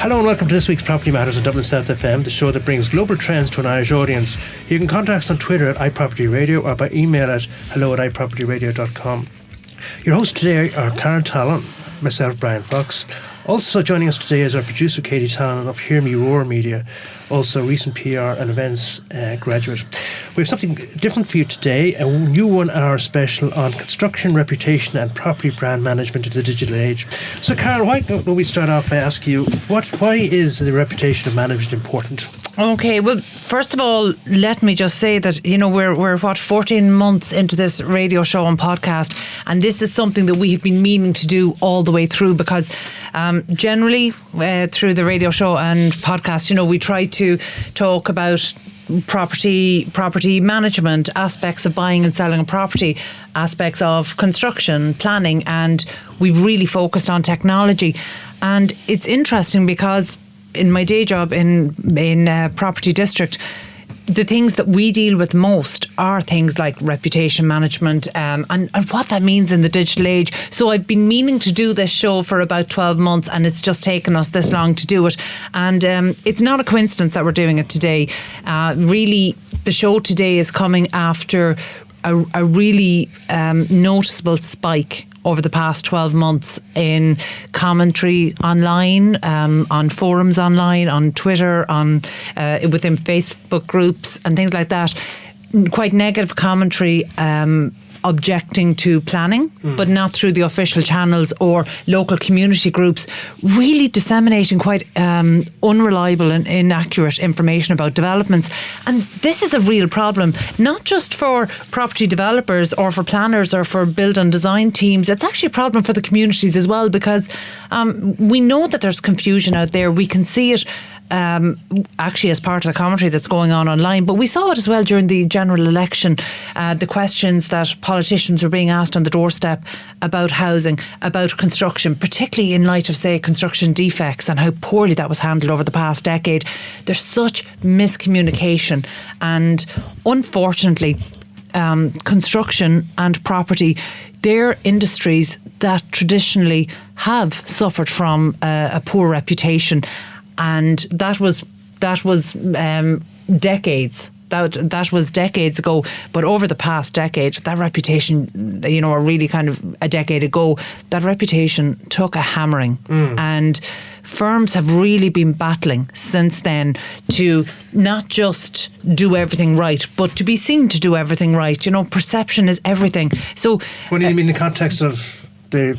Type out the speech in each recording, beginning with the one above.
Hello and welcome to this week's Property Matters on Dublin South FM, the show that brings global trends to an Irish audience. You can contact us on Twitter at iPropertyRadio or by email at hello@ipropertyradio.com. Your hosts today are Karen Talon, myself, Brian Fox. Also joining us today is our producer Katie Talon of Hear Me Roar Media, also recent PR and events graduate. We have something different for you today, a new 1 hour special on construction, reputation and property brand management in the digital age. So Karen, why don't we start off by asking you, why is the reputation of management important? Okay, well, first of all, let me just say that, we're 14 months into this radio show and podcast, and this is something that we have been meaning to do all the way through, because generally through the radio show and podcast, we try to talk about property management, aspects of buying and selling a property, aspects of construction, planning, and we've really focused on technology. And it's interesting because in my day job in Property District, the things that we deal with most are things like reputation management and what that means in the digital age. So I've been meaning to do this show for about 12 months and it's just taken us this long to do it. And it's not a coincidence that we're doing it today. Really, the show today is coming after a really noticeable spike over the past 12 months in commentary online, on forums online, on Twitter, on within Facebook groups and things like that. Quite negative commentary objecting to planning, but not through the official channels or local community groups, really disseminating quite unreliable and inaccurate information about developments. And this is a real problem, not just for property developers or for planners or for build and design teams. It's actually a problem for the communities as well, because we know that there's confusion out there. We can see it actually as part of the commentary that's going on online, but we saw it as well during the general election, the questions that politicians were being asked on the doorstep about housing, about construction, particularly in light of, say, construction defects and how poorly that was handled over the past decade. There's such miscommunication, and unfortunately construction and property, they're industries that traditionally have suffered from a poor reputation. And that was decades. That was decades ago. But over the past decade, that reputation, or really kind of a decade ago, that reputation took a hammering. And firms have really been battling since then to not just do everything right, but to be seen to do everything right. Perception is everything. So, what do you mean in the context of the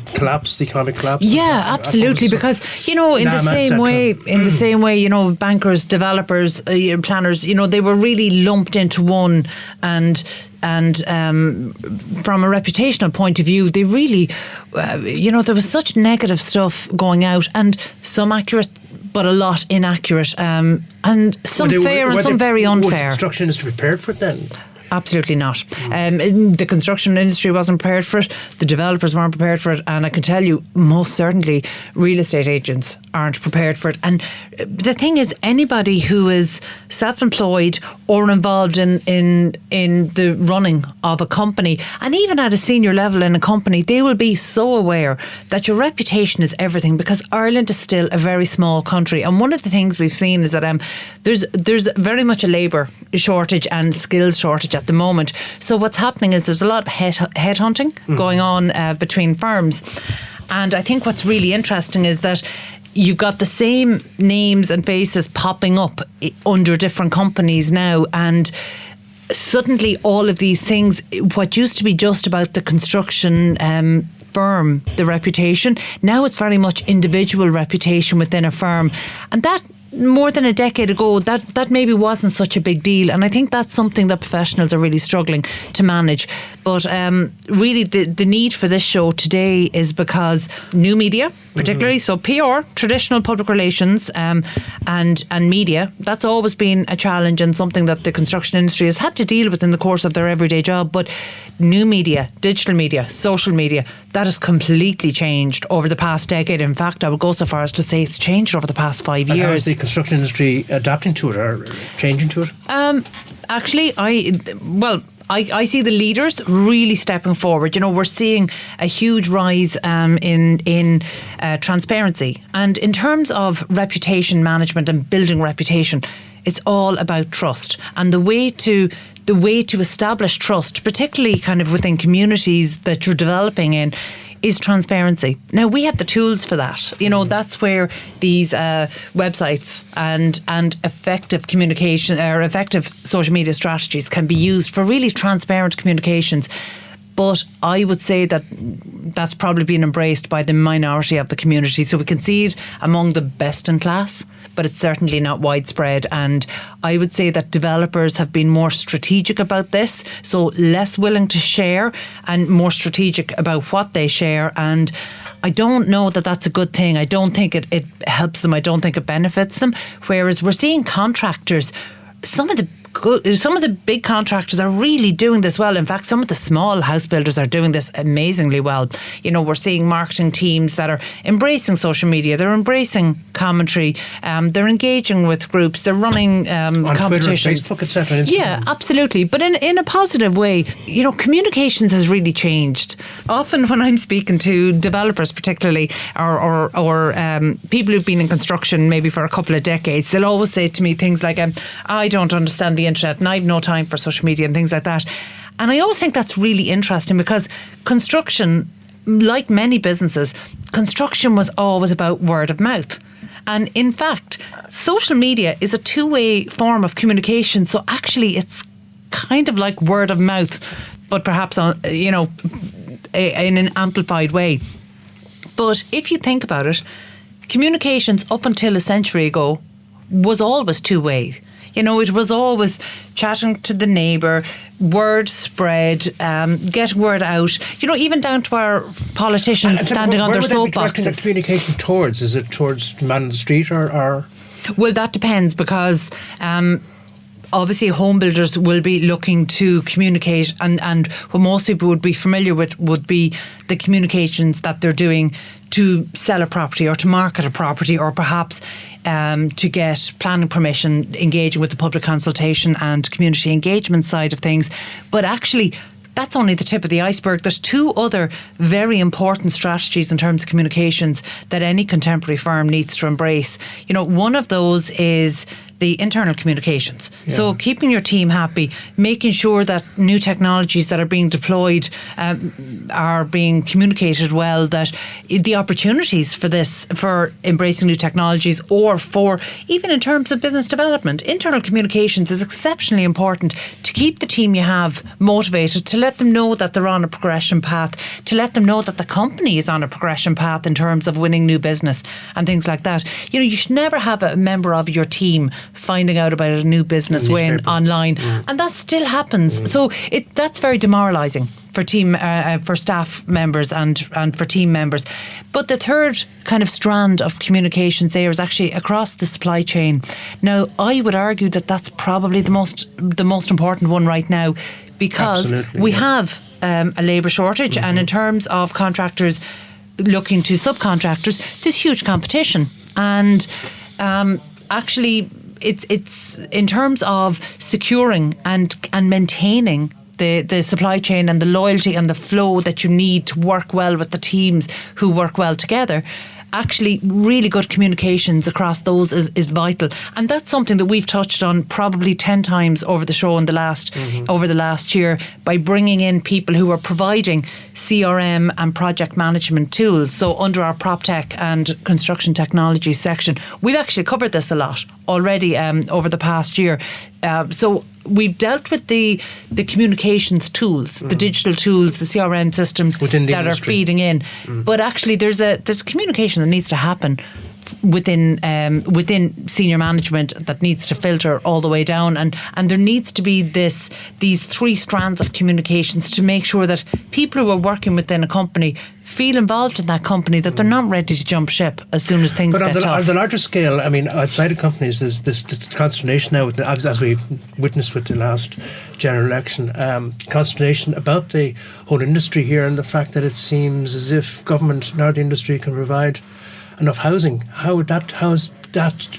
economic collapse? Yeah, absolutely. Because, in the same way, bankers, developers, planners, they were really lumped into one, and from a reputational point of view, they really, there was such negative stuff going out, and some accurate, but a lot inaccurate, and some fair and some very unfair. Was the construction industry prepared for it then? Absolutely not. The construction industry wasn't prepared for it. The developers weren't prepared for it. And I can tell you, most certainly, real estate agents aren't prepared for it. And the thing is, anybody who is self-employed or involved in the running of a company, and even at a senior level in a company, they will be so aware that your reputation is everything, because Ireland is still a very small country. And one of the things we've seen is that there's very much a labour shortage and skills shortage at the moment. So what's happening is there's a lot of headhunting going on between firms. And I think what's really interesting is that you've got the same names and faces popping up under different companies now, and suddenly all of these things, what used to be just about the construction firm, the reputation, now it's very much individual reputation within a firm. And that more than a decade ago, that maybe wasn't such a big deal. And I think that's something that professionals are really struggling to manage. But really, the need for this show today is because new media, particularly, so PR, traditional public relations, and media, that's always been a challenge and something that the construction industry has had to deal with in the course of their everyday job. But new media, digital media, social media, that has completely changed over the past decade. In fact, I would go so far as to say it's changed over the past 5 years. How is the construction industry adapting to it or changing to it? Actually, I see the leaders really stepping forward. We're seeing a huge rise in transparency. And in terms of reputation management and building reputation, it's all about trust. And the way to establish trust, particularly kind of within communities that you're developing in, is transparency. Now, we have the tools for that. That's where these websites and effective communication or effective social media strategies can be used for really transparent communications. But I would say that that's probably been embraced by the minority of the community. So we can see it among the best in class, but it's certainly not widespread. And I would say that developers have been more strategic about this, so less willing to share and more strategic about what they share. And I don't know that that's a good thing. I don't think it helps them. I don't think it benefits them. Whereas we're seeing contractors, some of the big contractors are really doing this well. In fact, some of the small house builders are doing this amazingly well. We're seeing marketing teams that are embracing social media. They're embracing commentary. They're engaging with groups. They're running on competitions. Twitter, Facebook, etc. Yeah, absolutely. But in a positive way. Communications has really changed. Often when I'm speaking to developers particularly or people who've been in construction maybe for a couple of decades, they'll always say to me things like, I don't understand the internet and I've no time for social media and things like that. And I always think that's really interesting because construction, like many businesses, construction was always about word of mouth. And in fact, social media is a two-way form of communication. So actually it's kind of like word of mouth, but perhaps in an amplified way. But if you think about it, communications up until a century ago was always two-way. It was always chatting to the neighbour, word spread, get word out. Even down to our politicians standing on their soapboxes. The communication towards? Is it towards the man on the street or? Well, that depends because obviously home builders will be looking to communicate and what most people would be familiar with would be the communications that they're doing to sell a property or to market a property or perhaps to get planning permission, engaging with the public consultation and community engagement side of things. But actually, that's only the tip of the iceberg. There's two other very important strategies in terms of communications that any contemporary firm needs to embrace. One of those is the internal communications. Yeah. So keeping your team happy, making sure that new technologies that are being deployed are being communicated well, that the opportunities for embracing new technologies or for even in terms of business development, internal communications is exceptionally important to keep the team you have motivated, to let them know that they're on a progression path, to let them know that the company is on a progression path in terms of winning new business and things like that. You should never have a member of your team finding out about a new business win online, and that still happens. So that's very demoralising for for staff members and for team members. But the third kind of strand of communications there is actually across the supply chain. Now, I would argue that that's probably the most important one right now because we have a labour shortage, and in terms of contractors looking to subcontractors, there's huge competition, and actually. It's in terms of securing and maintaining the supply chain and the loyalty and the flow that you need to work well with the teams who work well together. Actually, really good communications across those is vital, and that's something that we've touched on probably 10 times over the show in over the last year by bringing in people who are providing CRM and project management tools. So under our prop tech and construction technology section, we've actually covered this a lot already over the past year. So we've dealt with the communications tools, the digital tools, the CRM systems that industry are feeding in. But actually there's a communication that needs to happen within senior management that needs to filter all the way down, and there needs to be these three strands of communications to make sure that people who are working within a company feel involved in that company, that they're not ready to jump ship as soon as things get tough. On the larger scale, I mean, outside of companies, there's this consternation now, as we witnessed with the last general election, consternation about the whole industry here, and the fact that it seems as if government nor the industry can provide enough housing.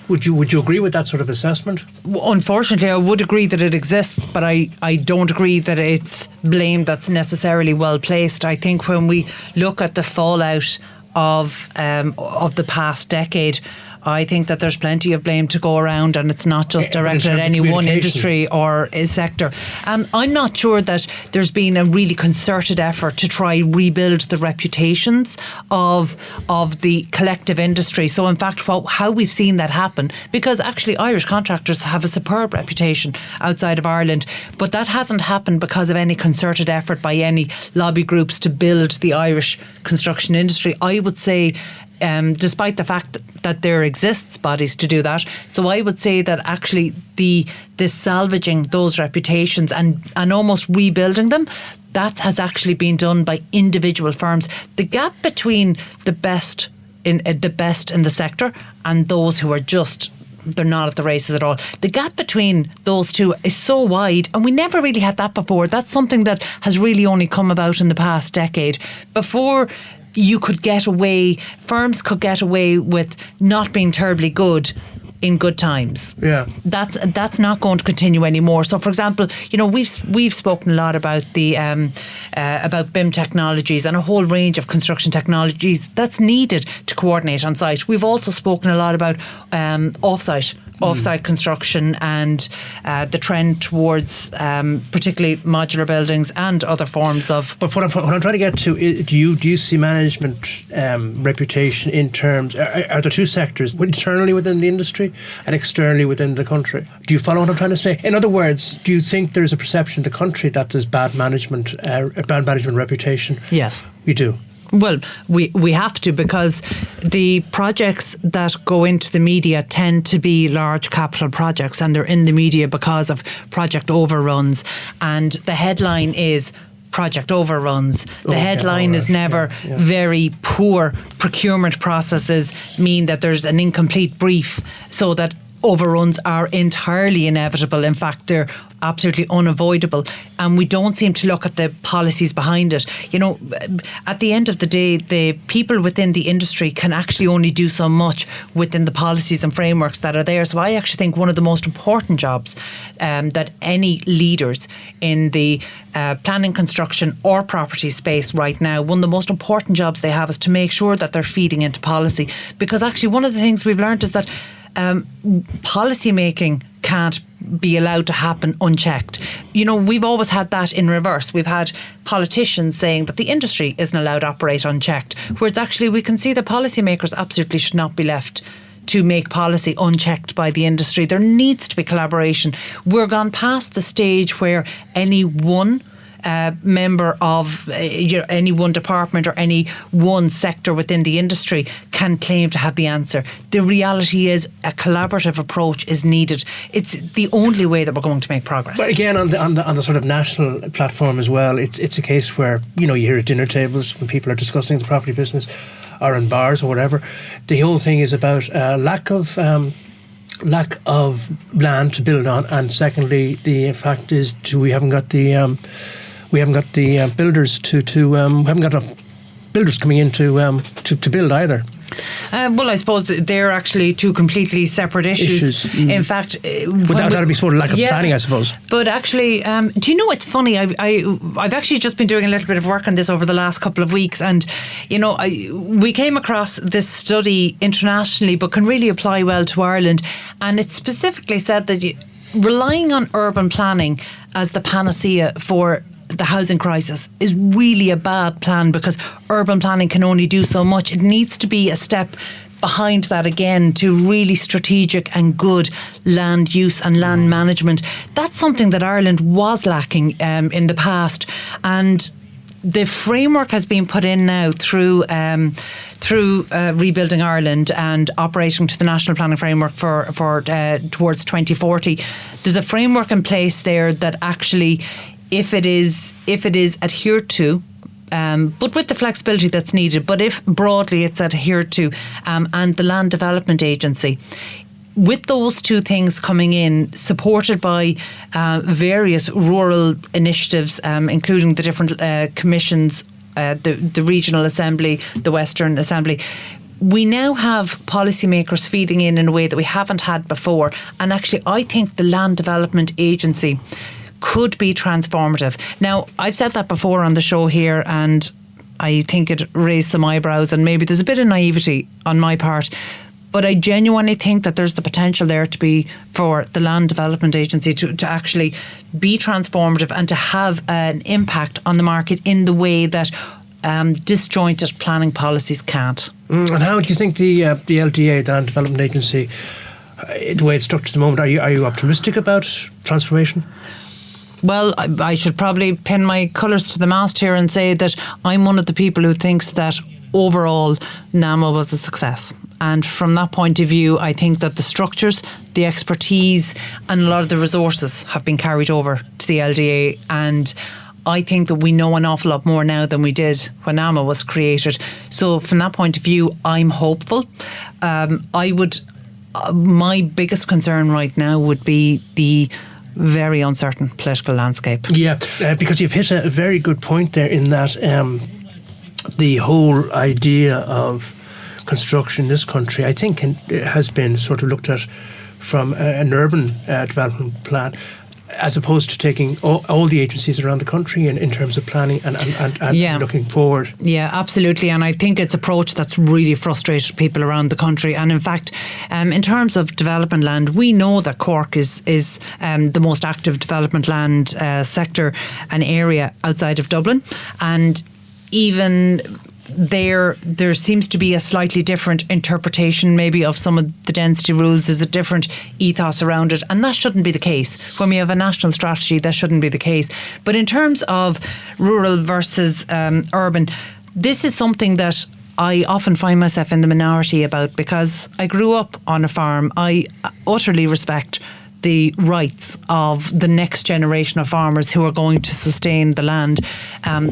Would you agree with that sort of assessment? Unfortunately, I would agree that it exists, but I don't agree that it's blame that's necessarily well placed. I think when we look at the fallout of the past decade, I think that there's plenty of blame to go around, and it's not just directed at any one industry or a sector. And I'm not sure that there's been a really concerted effort to try rebuild the reputations of the collective industry. So in fact, how we've seen that happen, because actually Irish contractors have a superb reputation outside of Ireland, but that hasn't happened because of any concerted effort by any lobby groups to build the Irish construction industry. I would say, despite the fact that there exists bodies to do that. So I would say that actually the salvaging those reputations and almost rebuilding them, that has actually been done by individual firms. The gap between the best in the sector and those who are just, they're not at the races at all. The gap between those two is so wide, and we never really had that before. That's something that has really only come about in the past decade. Before, you could get away, firms could get away with not being terribly good in good times. Yeah, that's not going to continue anymore. So, for example, we've spoken a lot about the about BIM technologies and a whole range of construction technologies that's needed to coordinate on site. We've also spoken a lot about offsite construction and the trend towards particularly modular buildings and other forms of. But what I'm trying to get to is, do you see management reputation in terms? Are there two sectors, internally within the industry and externally within the country? Do you follow what I'm trying to say? In other words, do you think there's a perception in the country that there's bad management reputation? Yes, we do. Well, we have to, because the projects that go into the media tend to be large capital projects, and they're in the media because of project overruns, and the headline is project overruns. The headline is never very poor procurement processes mean that there's an incomplete brief, so that overruns are entirely inevitable. In fact, they're absolutely unavoidable, and we don't seem to look at the policies behind it. At the end of the day, the people within the industry can actually only do so much within the policies and frameworks that are there. So I actually think one of the most important jobs that any leaders in the planning, construction or property space right now, one of the most important jobs they have is to make sure that they're feeding into policy. Because actually one of the things we've learned is that policy making can't be allowed to happen unchecked. We've always had that in reverse. We've had politicians saying that the industry isn't allowed to operate unchecked, whereas actually we can see that policymakers absolutely should not be left to make policy unchecked by the industry. There needs to be collaboration. We're gone past the stage where any one member of any one department or any one sector within the industry can claim to have the answer. The reality is a collaborative approach is needed. It's the only way that we're going to make progress. But again, on the sort of national platform as well, it's a case where you hear at dinner tables when people are discussing the property business or in bars or whatever, the whole thing is about lack of land to build on, and secondly, the fact is we haven't got the builders we haven't got enough builders coming in to build either. Well, I suppose they're actually two completely separate issues. In fact, that would be sort of lack of planning, I suppose. But actually, do you know, it's funny, I've actually just been doing a little bit of work on this over the last couple of weeks, and we came across this study internationally but can really apply well to Ireland, and it specifically said that relying on urban planning as the panacea for the housing crisis is really a bad plan, because urban planning can only do so much. It needs to be a step behind that again to really strategic and good land use and land management. That's something that Ireland was lacking in the past, and the framework has been put in now through Rebuilding Ireland and operating to the National Planning Framework for towards 2040. There's a framework in place there that actually, if it is adhered to, but with the flexibility that's needed, but if broadly it's adhered to, and the Land Development Agency, with those two things coming in, supported by various rural initiatives, including the different commissions, the Regional Assembly, the Western Assembly, we now have policymakers feeding in a way that we haven't had before. And actually, I think the Land Development Agency could be transformative. Now, I've said that before on the show here, and I think it raised some eyebrows, and maybe there's a bit of naivety on my part. But I genuinely think that there's the potential there to be, for the Land Development Agency to actually be transformative and to have an impact on the market in the way that disjointed planning policies can't. And how do you think the LDA, the Land Development Agency, the way it's structured at the moment, are you optimistic about transformation? Well, I should probably pin my colours to the mast here and say that I'm one of the people who thinks that overall NAMA was a success. And from that point of view, I think that the structures, the expertise and a lot of the resources have been carried over to the LDA. And I think that we know an awful lot more now than we did when NAMA was created. So from that point of view, I'm hopeful. My biggest concern right now would be the very uncertain political landscape. Yeah, because you've hit a very good point there in that the whole idea of construction in this country, I think, has been sort of looked at from an urban development plan, as opposed to taking all the agencies around the country in terms of planning and looking forward. Yeah, absolutely. And I think it's an approach that's really frustrated people around the country. And in fact, in terms of development land, we know that Cork is the most active development land sector and area outside of Dublin. And even there seems to be a slightly different interpretation maybe of some of the density rules. There's a different ethos around it, and that shouldn't be the case. When we have a national strategy, that shouldn't be the case. But in terms of rural versus urban, this is something that I often find myself in the minority about, because I grew up on a farm. I utterly respect the rights of the next generation of farmers who are going to sustain the land,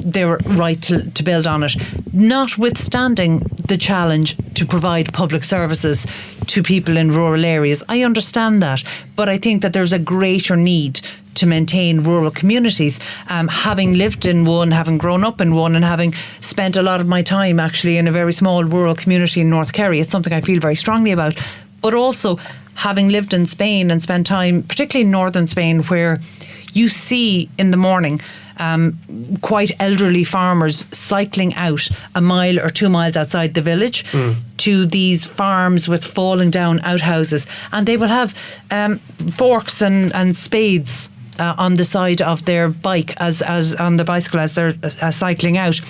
their right to build on it, notwithstanding the challenge to provide public services to people in rural areas. I understand that, but I think that there's a greater need to maintain rural communities. Having lived in one, having grown up in one, and having spent a lot of my time actually in a very small rural community in North Kerry, it's something I feel very strongly about. But also, having lived in Spain and spent time, particularly in northern Spain, where you see in the morning quite elderly farmers cycling out a mile or 2 miles outside the village to these farms with falling down outhouses, and they will have forks and spades on the side of their bike as on the bicycle as they're cycling out.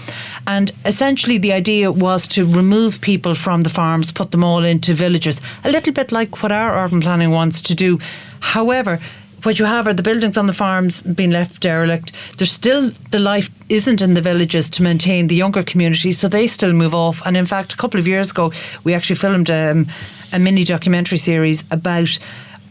And essentially the idea was to remove people from the farms, put them all into villages, a little bit like what our urban planning wants to do. However, what you have are the buildings on the farms being left derelict. There's still, the life isn't in the villages to maintain the younger communities, so they still move off. And in fact, a couple of years ago, we actually filmed a mini documentary series about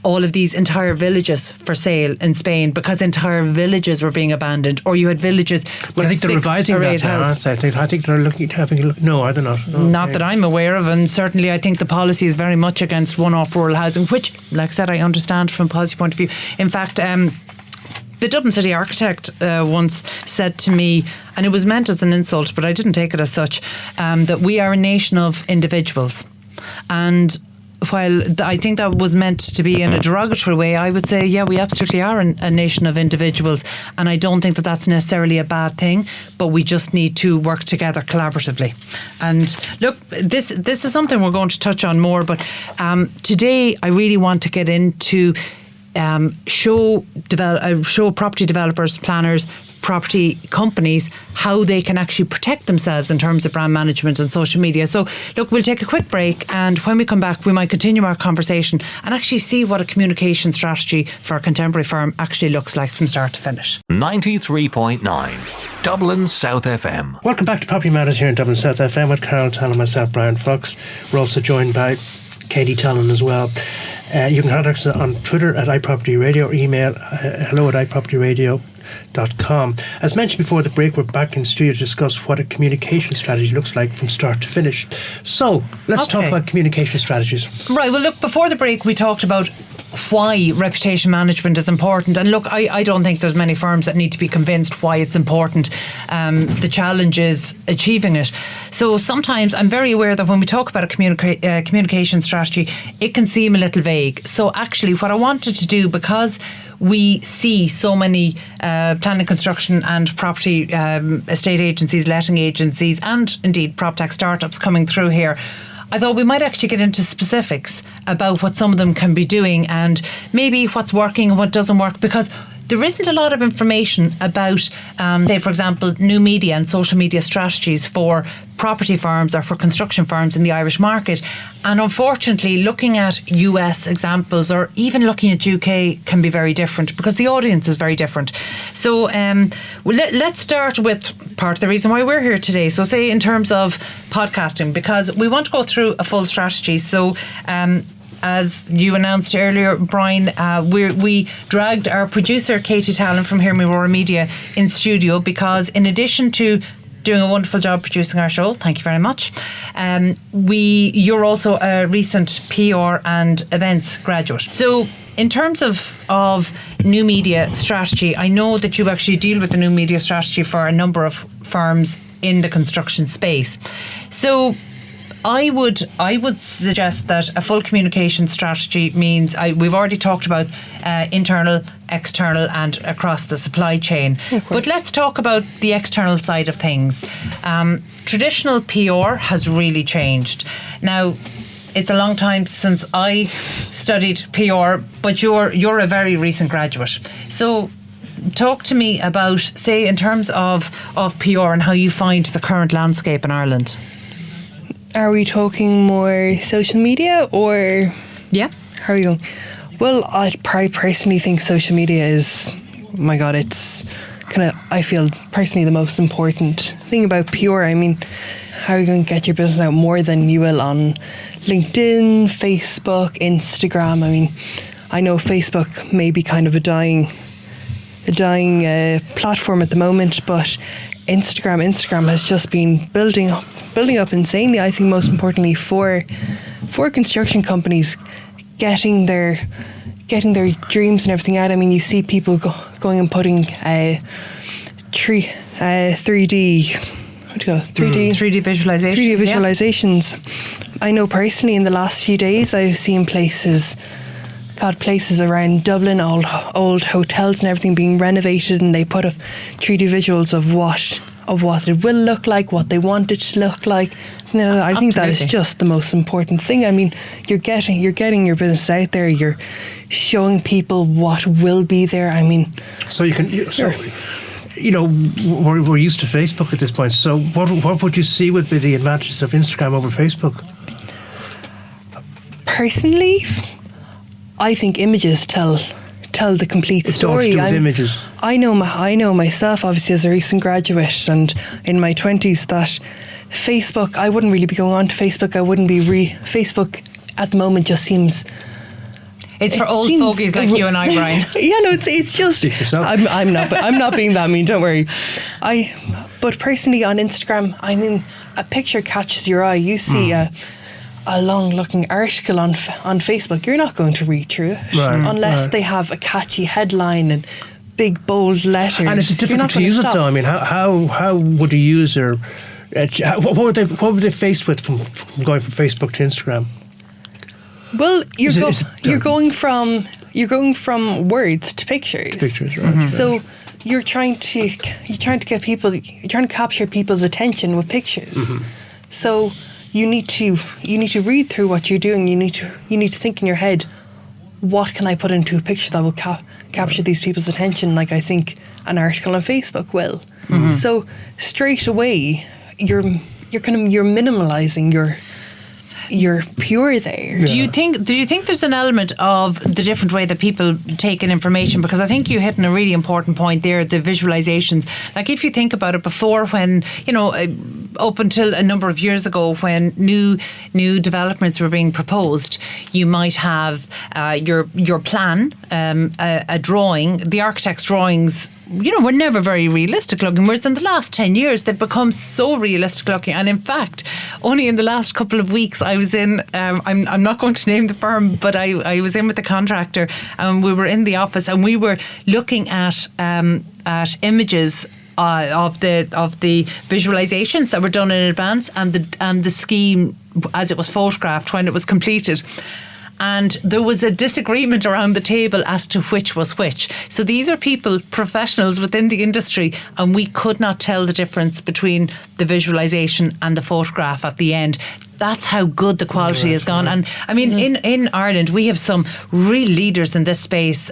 all of these entire villages for sale in Spain, because entire villages were being abandoned, or you had villages with I think they're revising that now. I think they're looking at having a look. No, are they not? No, not that I'm aware of, and certainly I think the policy is very much against one-off rural housing, which, like I said, I understand from a policy point of view. In fact, the Dublin City architect once said to me, and it was meant as an insult, but I didn't take it as such, that we are a nation of individuals. And while I think that was meant to be in a derogatory way, I would say, yeah, we absolutely are a nation of individuals. And I don't think that that's necessarily a bad thing, but we just need to work together collaboratively. And look, this is something we're going to touch on more, but today I really want to get into show property developers, planners, property companies how they can actually protect themselves in terms of brand management and social media. So look, we'll take a quick break, and when we come back we might continue our conversation and actually see what a communication strategy for a contemporary firm actually looks like from start to finish. 93.9 Dublin South FM. Welcome back to Property Matters here in Dublin South FM with Carol Tallon and myself, Brian Fox. We're also joined by Katie Tallon as well. You can contact us on Twitter at iPropertyRadio or email hello@iPropertyRadio.com. As mentioned before the break, we're back in studio to discuss what a communication strategy looks like from start to finish. So let's talk about communication strategies. Right, well look, before the break we talked about why reputation management is important, and look, I don't think there's many firms that need to be convinced why it's important. The challenge is achieving it. So sometimes I'm very aware that when we talk about a communication strategy, it can seem a little vague. So actually what I wanted to do, because we see so many planning, construction and property estate agencies, letting agencies and indeed PropTech startups coming through here, I thought we might actually get into specifics about what some of them can be doing and maybe what's working and what doesn't work, because there isn't a lot of information about, say, for example, new media and social media strategies for property firms or for construction firms in the Irish market. And unfortunately, looking at US examples or even looking at UK can be very different because the audience is very different. So let's start with part of the reason why we're here today. So say in terms of podcasting, because we want to go through a full strategy. So as you announced earlier, Brian, we dragged our producer Katie Tallon from Hear Me Roar Media in studio because in addition to doing a wonderful job producing our show, thank you very much, you're also a recent PR and events graduate. So in terms of new media strategy, I know that you actually deal with the new media strategy for a number of firms in the construction space. So I would suggest that a full communication strategy means we've already talked about internal, external and across the supply chain. But let's talk about the external side of things. Traditional PR has really changed. Now, it's a long time since I studied PR, but you're a very recent graduate. So talk to me about, say, in terms of PR and how you find the current landscape in Ireland. Are we talking more social media or? Yeah. How are you going? Well, I personally think social media is, oh my God, it's kind of, I feel personally the most important thing about PR. I mean, how are you going to get your business out more than you will on LinkedIn, Facebook, Instagram? I mean, I know Facebook may be kind of a dying platform at the moment, but Instagram has just been building up insanely. I think most importantly for construction companies getting their dreams and everything out. I mean, you see people going and putting 3D visualizations. Yeah. I know personally in the last few days I've seen places around Dublin, old hotels and everything being renovated, and they put up 3D visuals of what it will look like, what they want it to look like. I think that is just the most important thing. I mean, you're getting your business out there. You're showing people what will be there. I mean, so you can. We're used to Facebook at this point. So what would you see would be the advantages of Instagram over Facebook? Personally, I think images tell the complete story. With images. I know myself, obviously, as a recent graduate and in my 20s, that Facebook, I wouldn't really be going on to Facebook. I wouldn't be Facebook at the moment. Just seems. It's for old fogies like you and I, Brian. Yeah, no, it's just. I'm not being that mean. Don't worry. But personally on Instagram, I mean, a picture catches your eye. You see a long-looking article on Facebook, you're not going to read through it unless they have a catchy headline and big bold letters. And it's difficult to use it though. I mean, how would a user? What were they faced with from going from Facebook to Instagram? Well, you're going from words to pictures. Pictures, right? Mm-hmm. So you're trying to capture people's attention with pictures. Mm-hmm. So you need to read through what you're doing. You need to think in your head, what can I put into a picture that will capture these people's attention, like I think an article on Facebook will. So straight away, you're minimalising your pure there. Do you think there's an element of the different way that people take in information? Because I think you hit on a really important point there, the visualizations. Like if you think about it, before, when, you know, up until a number of years ago, when new developments were being proposed, you might have your plan, a drawing, the architect's drawings, you know, were never very realistic looking, whereas in the last 10 years they've become so realistic looking. And in fact, only in the last couple of weeks I was in, I'm not going to name the firm, but I was in with the contractor, and we were in the office and we were looking at images of the visualizations that were done in advance, and the scheme as it was photographed when it was completed. And there was a disagreement around the table as to which was which. So these are people, professionals within the industry, and we could not tell the difference between the visualisation and the photograph at the end. That's how good the quality has gone. And I mean, in Ireland, we have some real leaders in this space.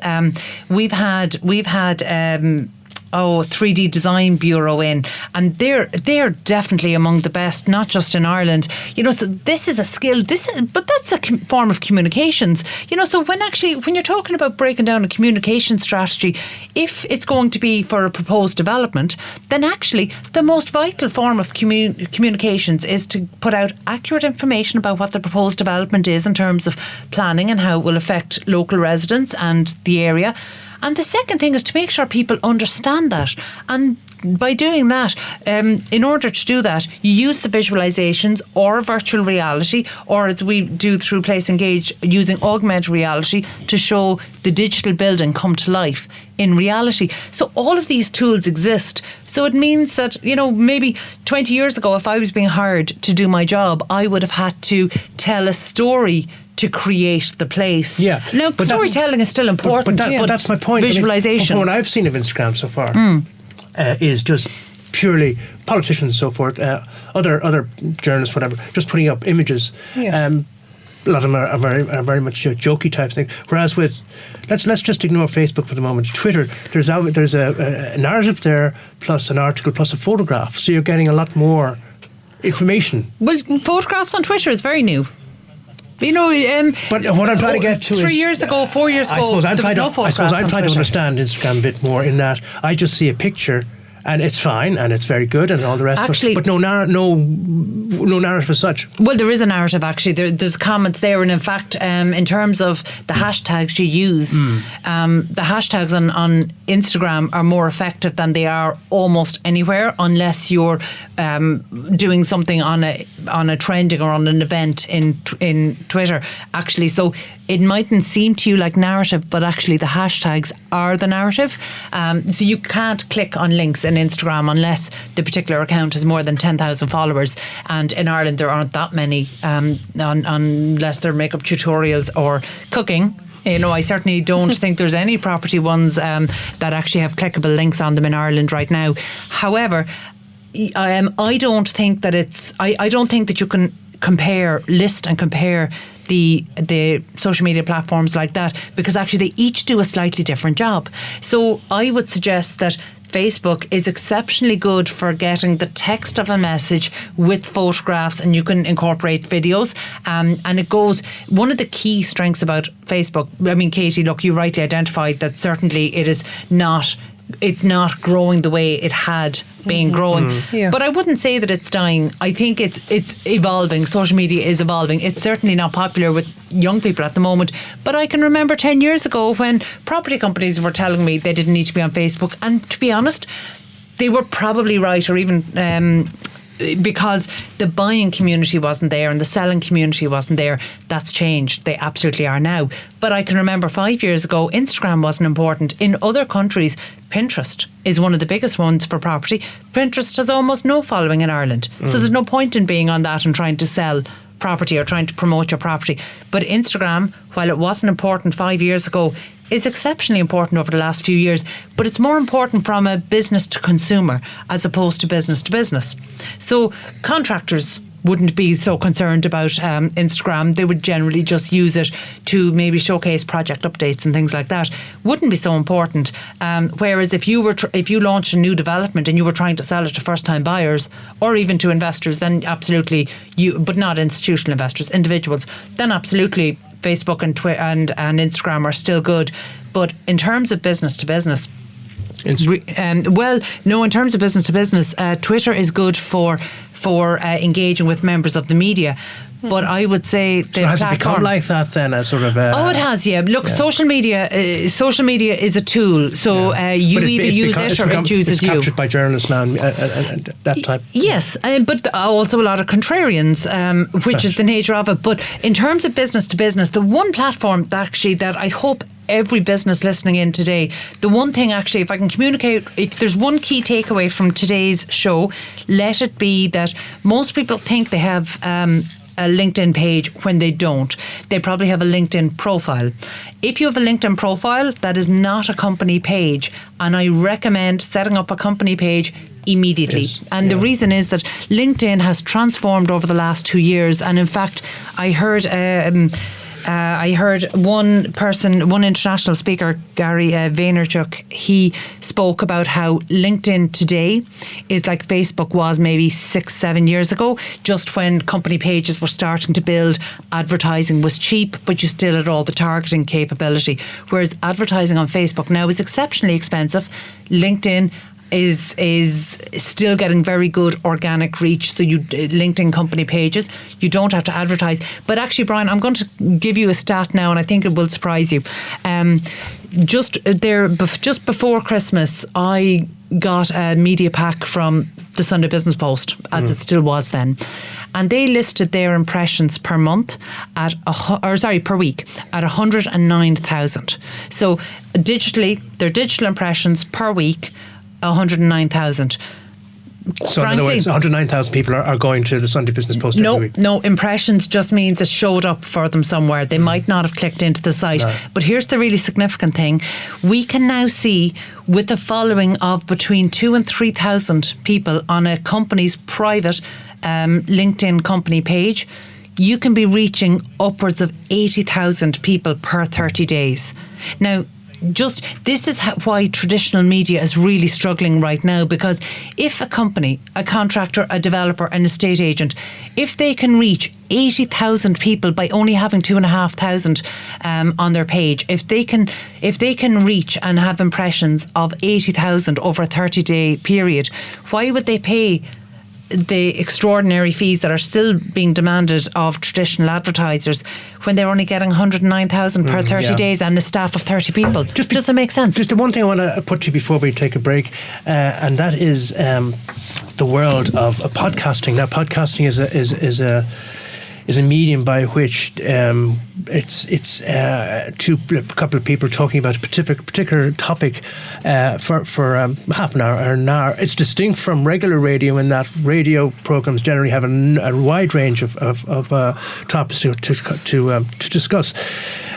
We've had 3D Design Bureau in, and they're definitely among the best, not just in Ireland. You know, so this is a skill. But that's a form of communications. You know, so when you're talking about breaking down a communication strategy, if it's going to be for a proposed development, then actually the most vital form of communications is to put out accurate information about what the proposed development is in terms of planning and how it will affect local residents and the area. And the second thing is to make sure people understand that. And by doing that, in order to do that, you use the visualizations or virtual reality, or as we do through Place Engage, using augmented reality to show the digital building come to life in reality. So all of these tools exist. So it means that, you know, maybe 20 years ago, if I was being hired to do my job, I would have had to tell a story to create the place. Yeah. Now, storytelling is still important. But that's my point. Visualization. From what I've seen of Instagram so far is just purely politicians and so forth, other journalists, whatever, just putting up images. Yeah. A lot of them are very much jokey type thing. Whereas with, let's just ignore Facebook for the moment. Twitter, there's a narrative there, plus an article, plus a photograph. So you're getting a lot more information. Well, photographs on Twitter is very new. You know, but what I'm trying to get to 3 years ago, 4 years ago, there was no photographs on Twitter. I'm trying to understand Instagram a bit more, in that I just see a picture and it's fine and it's very good and all the rest actually, of it, but no narrative as such. Well, there is a narrative actually. There's comments there, and in fact, in terms of the hashtags you use, the hashtags on Instagram are more effective than they are almost anywhere, unless you're doing something on a trending or on an event in Twitter. Actually, so it mightn't seem to you like narrative, but actually the hashtags are the narrative. So you can't click on links in Instagram unless the particular account has more than 10,000 followers. And in Ireland, there aren't that many, unless they're makeup tutorials or cooking. You know, I certainly don't think there's any property ones that actually have clickable links on them in Ireland right now. However, I don't think that you can list and compare the social media platforms like that, because actually they each do a slightly different job. So I would suggest that Facebook is exceptionally good for getting the text of a message with photographs, and you can incorporate videos. And it goes, one of the key strengths about Facebook, I mean, Katie, look, you rightly identified that certainly it's not growing the way it had been growing. Yeah. But I wouldn't say that it's dying. I think it's evolving. Social media is evolving. It's certainly not popular with young people at the moment. But I can remember 10 years ago when property companies were telling me they didn't need to be on Facebook. And to be honest, they were probably right, or even because the buying community wasn't there and the selling community wasn't there. That's changed. They absolutely are now. But I can remember 5 years ago, Instagram wasn't important. In other countries, Pinterest is one of the biggest ones for property. Pinterest has almost no following in Ireland. So there's no point in being on that and trying to sell property or trying to promote your property. But Instagram, while it wasn't important 5 years ago, is exceptionally important over the last few years, but it's more important from a business to consumer as opposed to business. So contractors wouldn't be so concerned about Instagram. They would generally just use it to maybe showcase project updates and things like that. Wouldn't be so important. Whereas if you were if you launched a new development and you were trying to sell it to first-time buyers or even to investors, then absolutely but not institutional investors, individuals, then absolutely Facebook and Twitter and Instagram are still good. But in terms of business to business, in terms of business to business, Twitter is good for engaging with members of the media. But I would say the has it become like that then, as sort of? It has. Yeah. Look, social media is a tool. So you either use it or it uses you. It's captured by journalists now, and that type. Yes, but also a lot of contrarians, which is the nature of it. But in terms of business to business, the one platform that I hope every business listening in today, the one thing actually, if I can communicate, if there's one key takeaway from today's show, let it be that most people think they have a LinkedIn page when they don't. They probably have a LinkedIn profile. If you have a LinkedIn profile, that is not a company page, and I recommend setting up a company page immediately. Yes. And the reason is that LinkedIn has transformed over the last 2 years, and in fact I heard one international speaker, Gary Vaynerchuk, he spoke about how LinkedIn today is like Facebook was maybe 6-7 years ago, just when company pages were starting to build. Advertising was cheap, but you still had all the targeting capability. Whereas advertising on Facebook now is exceptionally expensive. LinkedIn is still getting very good organic reach. So you LinkedIn company pages, you don't have to advertise. But actually, Brian, I'm going to give you a stat now, and I think it will surprise you. Just before Christmas, I got a media pack from the Sunday Business Post, as it still was then, and they listed their impressions per month per week at 109,000. So digitally, their digital impressions per week, 109,000. So in other words, 109,000 people are going to the Sunday Business Post every week? No, impressions just means it showed up for them somewhere. They might not have clicked into the site. No. But here's the really significant thing. We can now see, with a following of between 2,000 and 3,000 people on a company's private LinkedIn company page, you can be reaching upwards of 80,000 people per 30 days. Now, this is why traditional media is really struggling right now, because if a company, a contractor, a developer, an estate agent, if they can reach 80,000 people by only having 2,500 on their page, if they can reach and have impressions of 80,000 over a 30-day period, why would they pay the extraordinary fees that are still being demanded of traditional advertisers when they're only getting 109,000 per 30 days and a staff of 30 people? Does it make sense? Just the one thing I want to put to you before we take a break, and that is the world of podcasting. Now, podcasting is a medium by which it's a couple of people talking about a particular topic for half an hour or an hour. It's distinct from regular radio in that radio programs generally have a wide range of topics to discuss.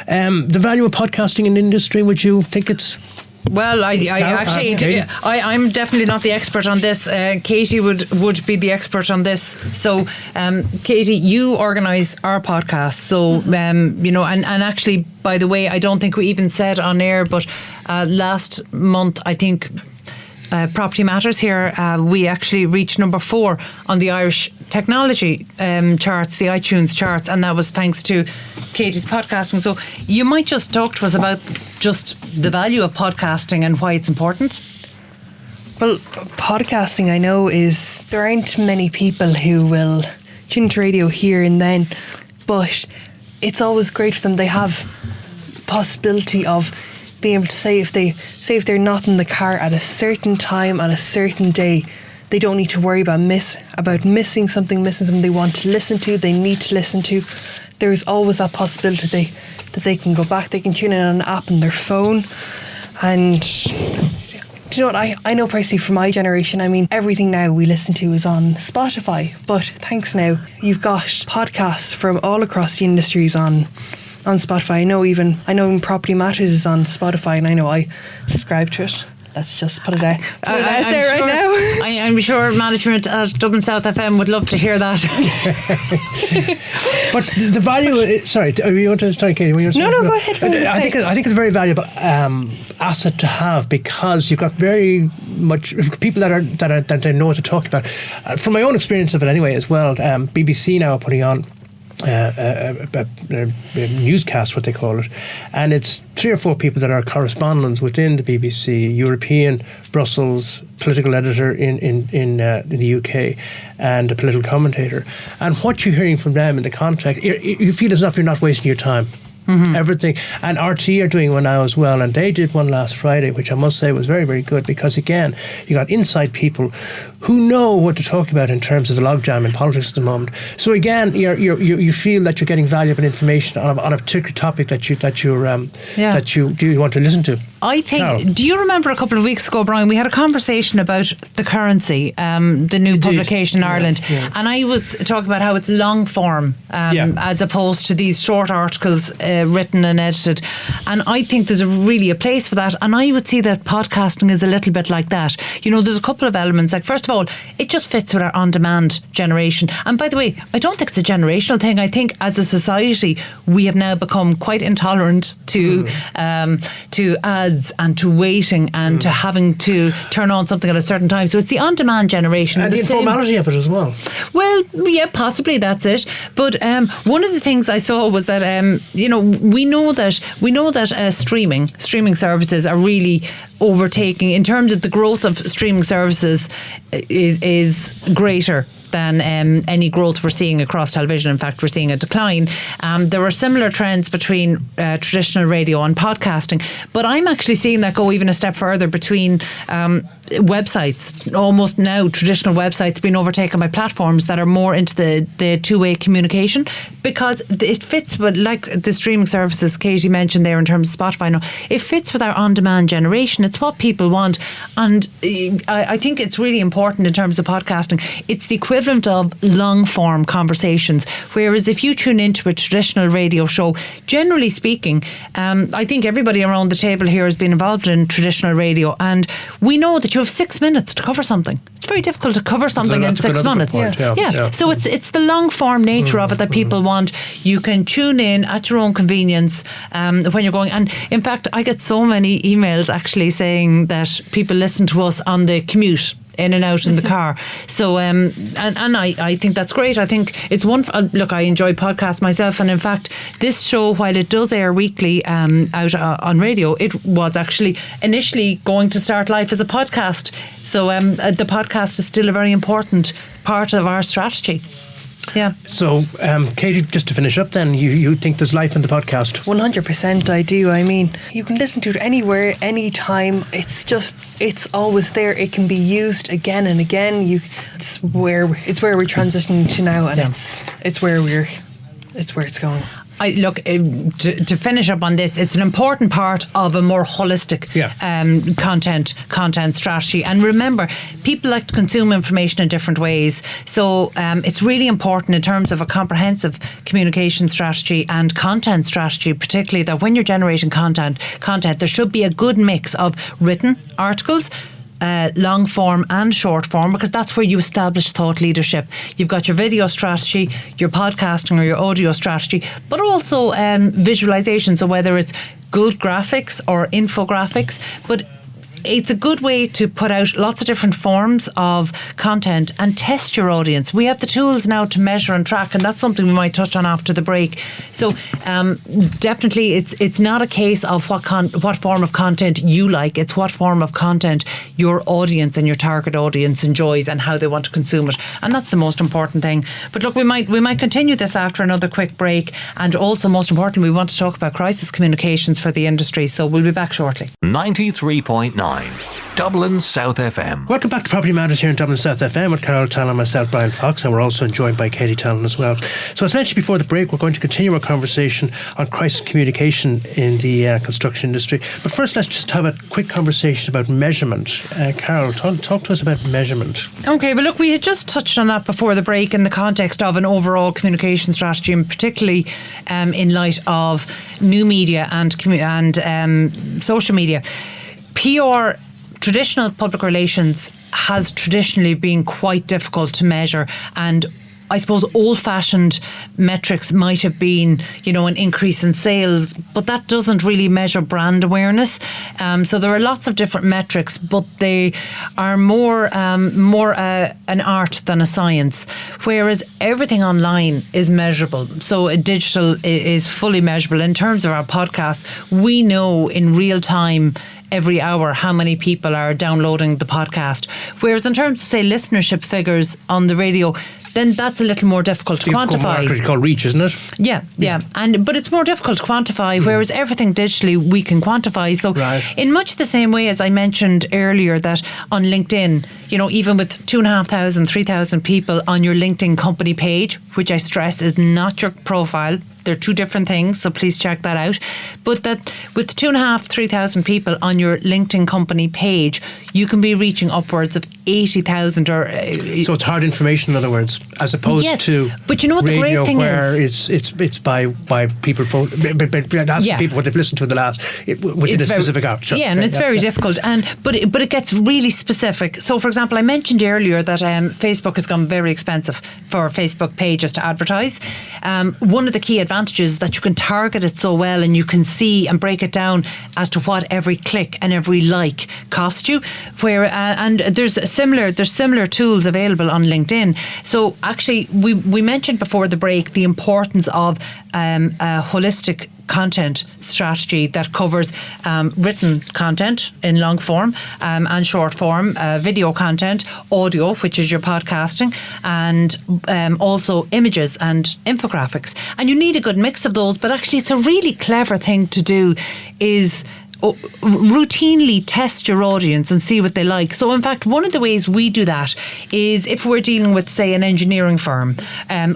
The value of podcasting in the industry, would you think it's? Well, I'm definitely not the expert on this. Katie would be the expert on this. So, Katie, you organise our podcast. So, and actually, by the way, I don't think we even said on air, but last month, I think, Property Matters here, we actually reached number 4 on the Irish technology charts, the iTunes charts, and that was thanks to Katie's podcasting. So you might just talk to us about just the value of podcasting and why it's important. Well, podcasting, I know, there aren't many people who will tune to radio here and then, but it's always great for them. They have possibility of being able to say if they're not in the car at a certain time on a certain day, they don't need to worry about missing something they want to listen to, they need to listen to. There's always that possibility that they can go back, they can tune in on an app on their phone. And do you know what, I know personally from my generation, I mean, everything now we listen to is on Spotify, but thanks now, you've got podcasts from all across the industries on Spotify. I know even Property Matters is on Spotify, and I know I subscribe to it. Let's just put it out, I'm there sure, right now. I'm sure management at Dublin South FM would love to hear that. But the value. Sorry, you want to? Sorry, Katie. No, go ahead. I think it's a very valuable asset to have, because you've got very much people that they know what to talk about. From my own experience of it, anyway, as well. BBC now are putting on a newscast, what they call it, and it's 3 or 4 people that are correspondents within the BBC, European, Brussels, political editor in the UK, and a political commentator. And what you're hearing from them in the context, you feel as if you're not wasting your time. Everything. And RT are doing one now as well, and they did one last Friday, which I must say was very, very good, because again, you got inside people who know what to talk about in terms of the logjam in politics at the moment. So again, you feel that you're getting valuable information on a particular topic that you want to listen to. I think, Carol. do you remember a couple of weeks ago, Brian, we had a conversation about the currency, the new publication in Ireland, and I was talking about how it's long form as opposed to these short articles written and edited, and I think there's really a place for that, and I would see that podcasting is a little bit like that. You know, there's a couple of elements, like first of all, it just fits with our on-demand generation, and by the way, I don't think it's a generational thing. I think as a society we have now become quite intolerant to ads and to waiting and to having to turn on something at a certain time. So it's the on-demand generation. And the informality of it as well. Well, yeah, possibly that's it. But one of the things I saw was that we know that streaming services are really overtaking, in terms of the growth of streaming services is greater than any growth we're seeing across television. In fact, we're seeing a decline. There are similar trends between traditional radio and podcasting, but I'm actually seeing that go even a step further between websites. Almost now, traditional websites being overtaken by platforms that are more into the two-way communication, because it fits with, like the streaming services Katie mentioned there in terms of Spotify. Now, it fits with our on-demand generation. It's what people want, and I think it's really important in terms of podcasting. It's the equivalent of long-form conversations, whereas if you tune into a traditional radio show, generally speaking, I think everybody around the table here has been involved in traditional radio, and we know that you have 6 minutes to cover something. It's very difficult to cover something in 6 minutes. So it's the long-form nature of it that people want. You can tune in at your own convenience when you're going, and in fact I get so many emails actually saying that people listen to us on the commute, in and out in the car. So and I think that's great. I think it's wonderful. Look, I enjoy podcasts myself, and in fact this show, while it does air weekly out on radio, it was actually initially going to start life as a podcast. So the podcast is still a very important part of our strategy. Yeah. So, Katie, just to finish up then, you think there's life in the podcast? 100% I do. I mean, you can listen to it anywhere, anytime. It's always there. It can be used again and again. It's where we're transitioning to now, and it's where it's going. Look, to finish up on this, it's an important part of a more holistic content strategy. And remember, people like to consume information in different ways. So it's really important in terms of a comprehensive communication strategy and content strategy, particularly that when you're generating content, there should be a good mix of written articles, long form and short form, because that's where you establish thought leadership. You've got your video strategy, your podcasting or your audio strategy, but also visualization. So whether it's good graphics or infographics, but it's a good way to put out lots of different forms of content and test your audience. We have the tools now to measure and track, and that's something we might touch on after the break. So definitely it's not a case of what form of content you like, it's what form of content your audience and your target audience enjoys and how they want to consume it, and that's the most important thing. But look, we might continue this after another quick break, and also most importantly we want to talk about crisis communications for the industry, so we'll be back shortly. 93.9 Dublin South FM. Welcome back to Property Matters here in Dublin South FM with Carol Talon and myself, Brian Fox, and we're also joined by Katie Talon as well. So as mentioned before the break, we're going to continue our conversation on crisis communication in the construction industry. But first, let's just have a quick conversation about measurement. Carol, talk to us about measurement. Okay, well look, we had just touched on that before the break in the context of an overall communication strategy, and particularly in light of new media and social media. PR traditional public relations has traditionally been quite difficult to measure, and I suppose old-fashioned metrics might have been, an increase in sales, but that doesn't really measure brand awareness. So there are lots of different metrics, but they are more an art than a science. Whereas everything online is measurable. So digital is fully measurable. In terms of our podcast, we know in real time, every hour, how many people are downloading the podcast. Whereas in terms of, say, listenership figures on the radio, then that's a little more difficult to quantify. It's called reach, isn't it? Yeah. But it's more difficult to quantify, whereas everything digitally we can quantify. So in much the same way as I mentioned earlier that on LinkedIn, even with 2,500, 3,000 people on your LinkedIn company page, which I stress is not your profile, they're two different things, so please check that out. But that with 2,500, 3,000 people on your LinkedIn company page, you can be reaching upwards of 80,000 or... So it's hard information, in other words, as opposed to but you know what the radio, great thing where is? it's by people asking people what they've listened to in the last within a specific hour. Sure. Yeah, and it's very difficult. But it gets really specific. So, for example, I mentioned earlier that Facebook has gone very expensive for Facebook pages to advertise. One of the key advantages is that you can target it so well, and you can see and break it down as to what every click and every like cost you. And there's similar tools available on LinkedIn. So actually, we mentioned before the break the importance of a holistic content strategy that covers written content in long form and short form, video content, audio, which is your podcasting, and also images and infographics. And you need a good mix of those, but actually it's a really clever thing to do is routinely test your audience and see what they like. So in fact, one of the ways we do that is if we're dealing with, say, an engineering firm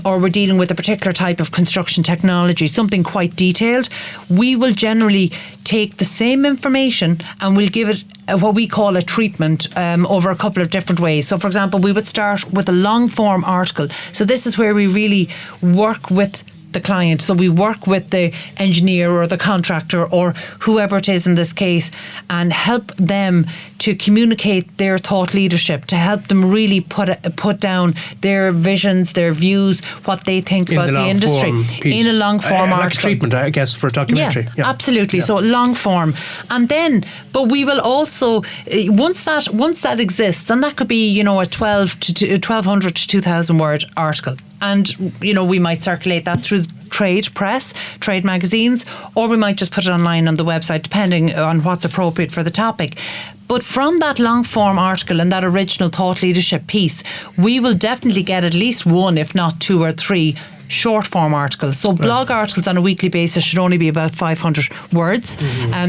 or we're dealing with a particular type of construction technology, something quite detailed, we will generally take the same information and we'll give it what we call a treatment over a couple of different ways. So for example, we would start with a long form article. So this is where we really work with the client. So we work with the engineer or the contractor or whoever it is in this case and help them to communicate their thought leadership, to help them really put down their visions, their views, what they think about the industry in a long form article. Like treatment, I guess, for a documentary. Yeah. Absolutely. Yeah. So long form. And then, but we will also, once that exists, and that could be, a 1,200 to 2,000 word article. And, we might circulate that through trade press, trade magazines, or we might just put it online on the website, depending on what's appropriate for the topic. But from that long form article and that original thought leadership piece, we will definitely get at least one, if not two or three, short form articles. So blog articles on a weekly basis should only be about 500 words.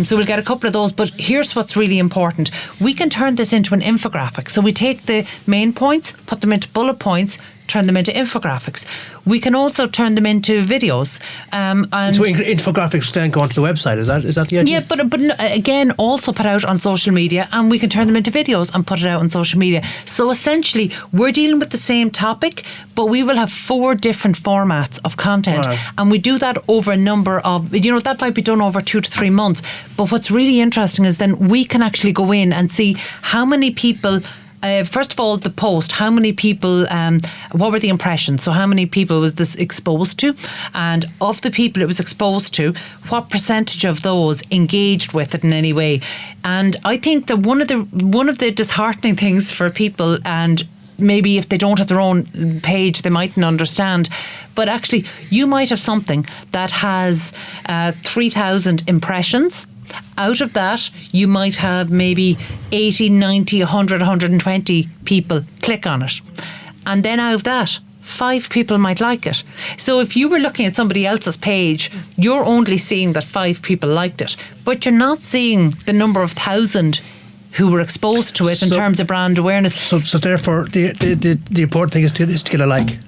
So we'll get a couple of those. But here's what's really important. We can turn this into an infographic. So we take the main points, put them into bullet points, turn them into infographics. We can also turn them into videos. And so infographics then go onto the website, is that the idea? Yeah, but again, also put out on social media, and we can turn them into videos and put it out on social media. So essentially, we're dealing with the same topic, but we will have 4 different formats of content. Wow. And we do that over a number of, that might be done over 2 to 3 months. But what's really interesting is then we can actually go in and see how many people first of all, the post, how many people, what were the impressions? So how many people was this exposed to? And of the people it was exposed to, what percentage of those engaged with it in any way? And I think that one of the disheartening things for people, and maybe if they don't have their own page, they mightn't understand. But actually, you might have something that has 3,000 impressions. Out of that, you might have maybe 80, 90, 100, 120 people click on it. And then out of that, 5 people might like it. So if you were looking at somebody else's page, you're only seeing that 5 people liked it, but you're not seeing the number of 1,000 who were exposed to it in terms of brand awareness. So therefore, the important thing is to get a like.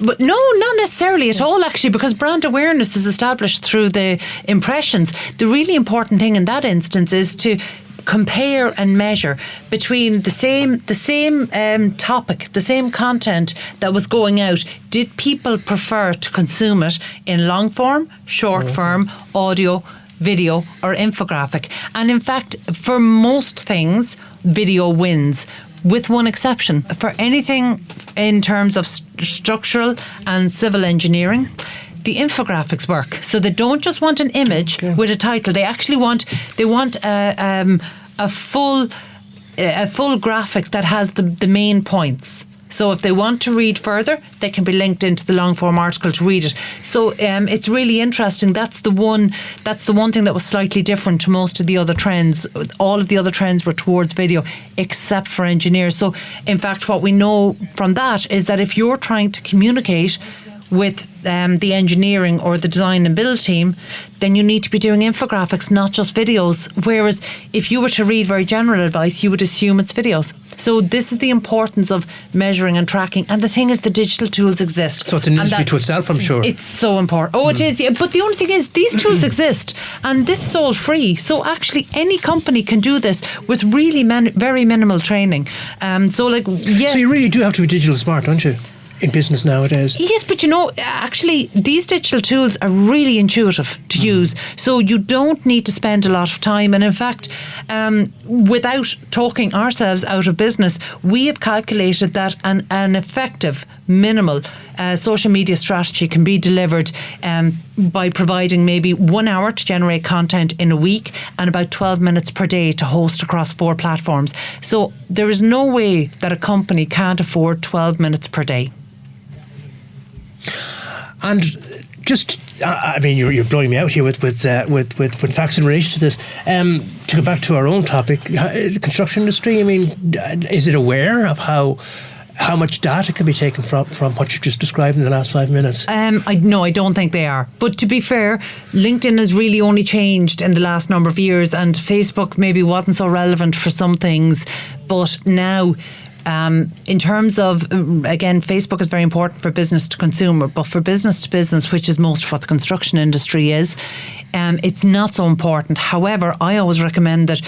But no, not necessarily at all, actually, because brand awareness is established through the impressions. The really important thing in that instance is to compare and measure between the same topic, the same content that was going out. Did people prefer to consume it in long form, short form, audio, video or infographic? And in fact, for most things, video wins, with one exception. For anything in terms of structural and civil engineering, the infographics work. So they don't just want an image with a title. They actually want a full graphic that has the main points. So if they want to read further, they can be linked into the long form article to read it. So it's really interesting. That's the one thing that was slightly different to most of the other trends. All of the other trends were towards video, except for engineers. So in fact, what we know from that is that if you're trying to communicate with the engineering or the design and build team, then you need to be doing infographics, not just videos. Whereas if you were to read very general advice, you would assume it's videos. So this is the importance of measuring and tracking. And the thing is, the digital tools exist. So it's an industry to itself, I'm sure. It's so important. Oh, it is. Yeah. But the only thing is, these tools exist, and this is all free. So actually, any company can do this with really very minimal training. So you really do have to be digital smart, don't you? In business nowadays. Yes, but actually these digital tools are really intuitive to use, so you don't need to spend a lot of time. And in fact, without talking ourselves out of business, we have calculated that an effective minimal social media strategy can be delivered by providing maybe 1 hour to generate content in a week and about 12 minutes per day to host across 4 platforms. So there is no way that a company can't afford 12 minutes per day. And just, I mean, you're blowing me out here with facts in relation to this. To go back to our own topic, the construction industry. I mean, is it aware of how much data can be taken from what you just described in the last 5 minutes? No, I don't think they are. But to be fair, LinkedIn has really only changed in the last number of years, and Facebook maybe wasn't so relevant for some things, but now. In terms of, again, Facebook is very important for business to consumer, but for business to business, which is most of what the construction industry is, it's not so important. However, I always recommend that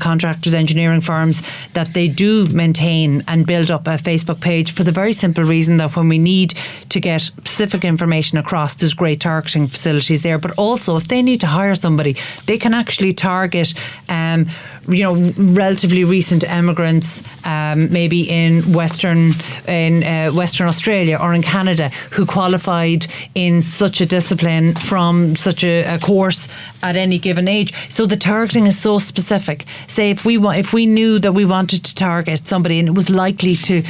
contractors, engineering firms, that they do maintain and build up a Facebook page for the very simple reason that when we need to get specific information across, there's great targeting facilities there. But also, if they need to hire somebody, they can actually target relatively recent immigrants, maybe in Western Australia or in Canada, who qualified in such a discipline from such a course at any given age. So the targeting is so specific. Say if we knew that we wanted to target somebody and it was likely to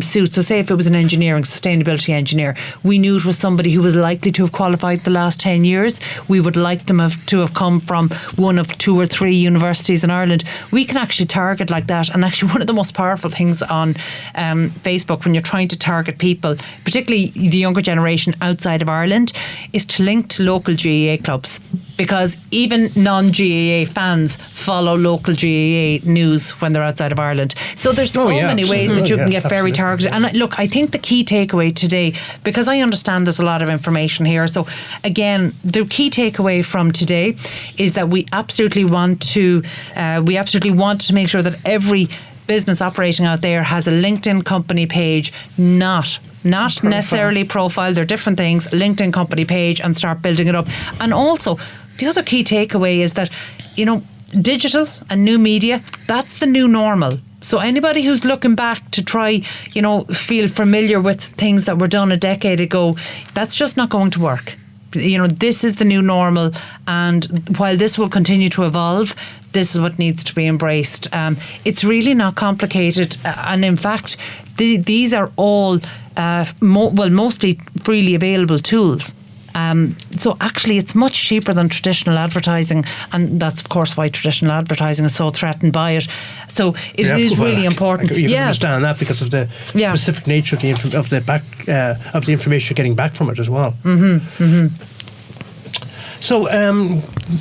suit. So say if it was an engineering, sustainability engineer, we knew it was somebody who was likely to have qualified the last 10 years. We would like them to have come from one of 2 or 3 universities in Ireland. We can actually target like that. And actually one of the most powerful things on Facebook when you're trying to target people, particularly the younger generation outside of Ireland, is to link to local GAA clubs. Because even non-GAA fans follow local GAA news when they're outside of Ireland. So there's so many ways that you can get very targeted. And look, I think the key takeaway today, because I understand there's a lot of information here. So again, the key takeaway from today is that we absolutely want to make sure that every business operating out there has a LinkedIn company page, not necessarily profile. They're different things. LinkedIn company page, and start building it up. And also, the other key takeaway is that, digital and new media, that's the new normal. So anybody who's looking back to try, feel familiar with things that were done a decade ago, that's just not going to work. This is the new normal, and while this will continue to evolve, this is what needs to be embraced. It's really not complicated, and in fact, these are all mostly freely available tools. So actually it's much cheaper than traditional advertising, and that's of course why traditional advertising is so threatened by it. So it is really important. You can understand that because of the specific nature of the information you're getting back from it as well. Mm-hmm, mm-hmm. So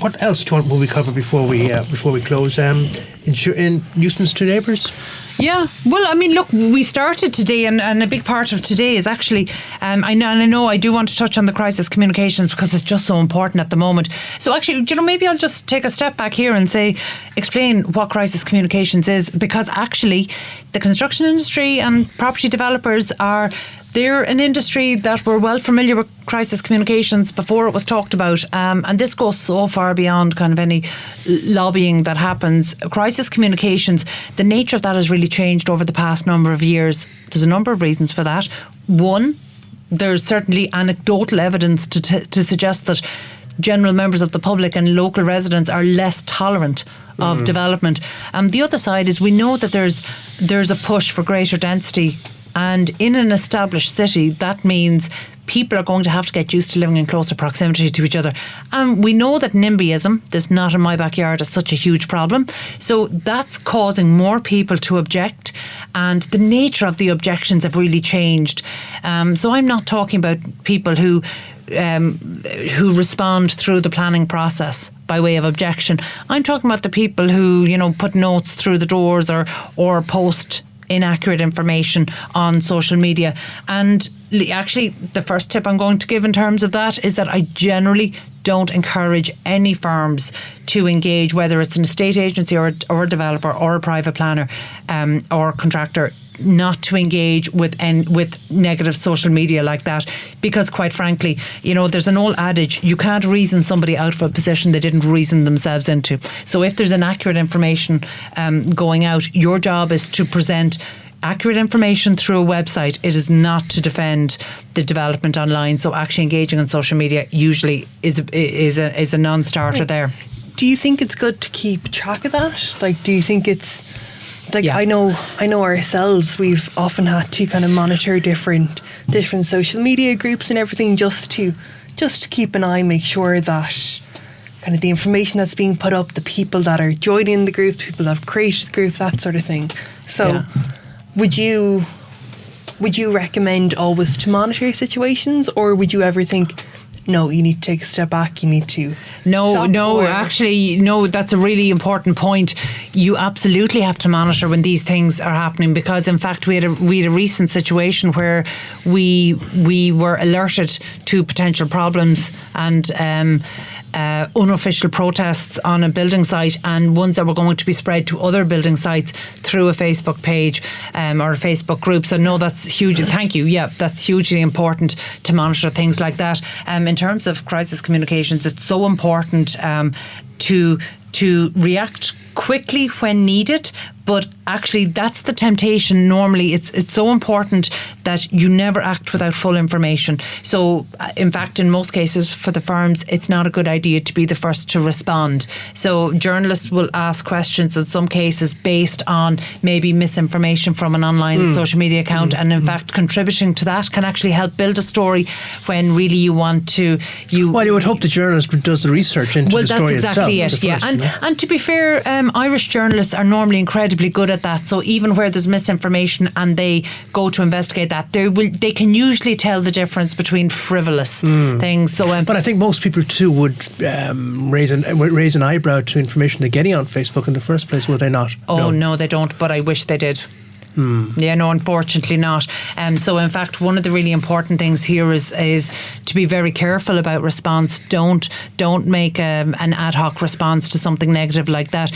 what else will we cover before we close? In nuisance to neighbours? Yeah, well, I mean, look, we started today, and a big part of today is actually, I know I do want to touch on the crisis communications because it's just so important at the moment. So actually, maybe I'll just take a step back here and explain what crisis communications is, because actually the construction industry and property developers are They're an industry that were well familiar with crisis communications before it was talked about, and this goes so far beyond kind of any lobbying that happens. Crisis communications, the nature of that has really changed over the past number of years. There's a number of reasons for that. One, there's certainly anecdotal evidence to suggest that general members of the public and local residents are less tolerant of development. The other side is we know that there's a push for greater density, and in an established city that means people are going to have to get used to living in closer proximity to each other. And we know that NIMBYism, this not in my backyard, is such a huge problem. So that's causing more people to object, and the nature of the objections have really changed. So I'm not talking about people who respond through the planning process by way of objection. I'm talking about the people who, put notes through the doors or post inaccurate information on social media. And actually, the first tip I'm going to give in terms of that is that I generally don't encourage any firms to engage, whether it's an estate agency or a developer or a private planner or contractor, not to engage with negative social media like that, because quite frankly, there's an old adage, you can't reason somebody out of a position they didn't reason themselves into. So if there's inaccurate information going out, your job is to present accurate information through a website. It is not to defend the development online. So actually engaging on social media usually is a non-starter there. Do you think it's good to keep track of that? Like, do you think it's like, Yeah. I know ourselves, we've often had to kind of monitor different social media groups and everything just to keep an eye, make sure that kind of the information that's being put up, the people that are joining the group, the people that have created the group, that sort of thing. So would you recommend always to monitor situations, or would you ever think, no, you need to take a step back, you need to actually, that's a really important point. You absolutely have to monitor when these things are happening, because in fact we had a recent situation where we were alerted to potential problems and unofficial protests on a building site, and ones that were going to be spread to other building sites through a Facebook page or a Facebook group. So no, that's huge. Thank you. Yeah, that's hugely important to monitor things like that. In terms of crisis communications, it's so important to react quickly when needed, but actually that's the temptation normally. It's so important that you never act without full information. So in fact, in most cases for the firms, it's not a good idea to be the first to respond. So journalists will ask questions in some cases based on maybe misinformation from an online social media account, and in fact contributing to that can actually help build a story when really you want to. Well, you would hope the journalist does the research into the story itself. Well, that's exactly it, yeah. And to be fair, Irish journalists are normally incredibly good at that. So even where there's misinformation and they go to investigate that, they can usually tell the difference between frivolous things. So, but I think most people too would raise an eyebrow to information they're getting on Facebook in the first place, would they not? Oh no, they don't. But I wish they did. Yeah, no, unfortunately not. So in fact, one of the really important things here is to be very careful about response. Don't make an ad hoc response to something negative like that.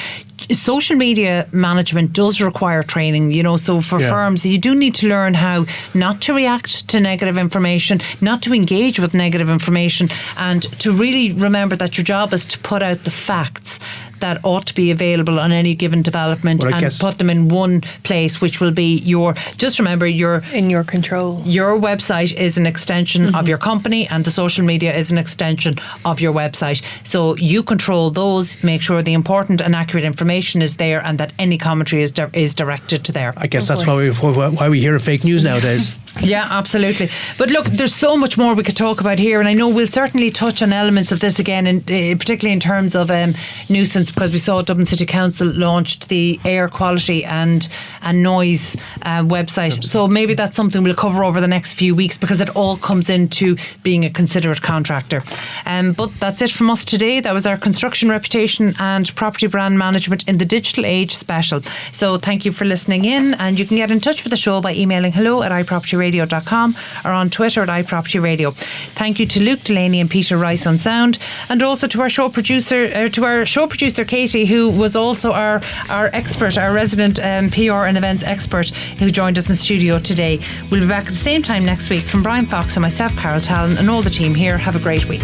Social media management does require training, so for firms, you do need to learn how not to react to negative information, not to engage with negative information, and to really remember that your job is to put out the facts that ought to be available on any given development, and put them in one place, which will be just remember in your control. Your website is an extension of your company, and the social media is an extension of your website. So you control those, make sure the important and accurate information is there, and that any commentary is directed to there. I guess that's why we hear of fake news nowadays. Yeah, absolutely. But look, there's so much more we could talk about here, and I know we'll certainly touch on elements of this again, particularly in terms of nuisance, because we saw Dublin City Council launched the air quality and noise website. So maybe that's something we'll cover over the next few weeks, because it all comes into being a considerate contractor. But that's it from us today. That was our construction reputation and property brand management in the digital age special. So thank you for listening in, and you can get in touch with the show by emailing hello@ipropertyradio.com iPropertyRadio.com or on Twitter at iPropertyRadio. Thank you to Luke Delaney and Peter Rice on sound, and also to our show producer Katie, who was also our expert, our resident PR and events expert, who joined us in studio today. We'll be back at the same time next week. From Brian Fox and myself, Carol Talon, and all the team here, have a great week.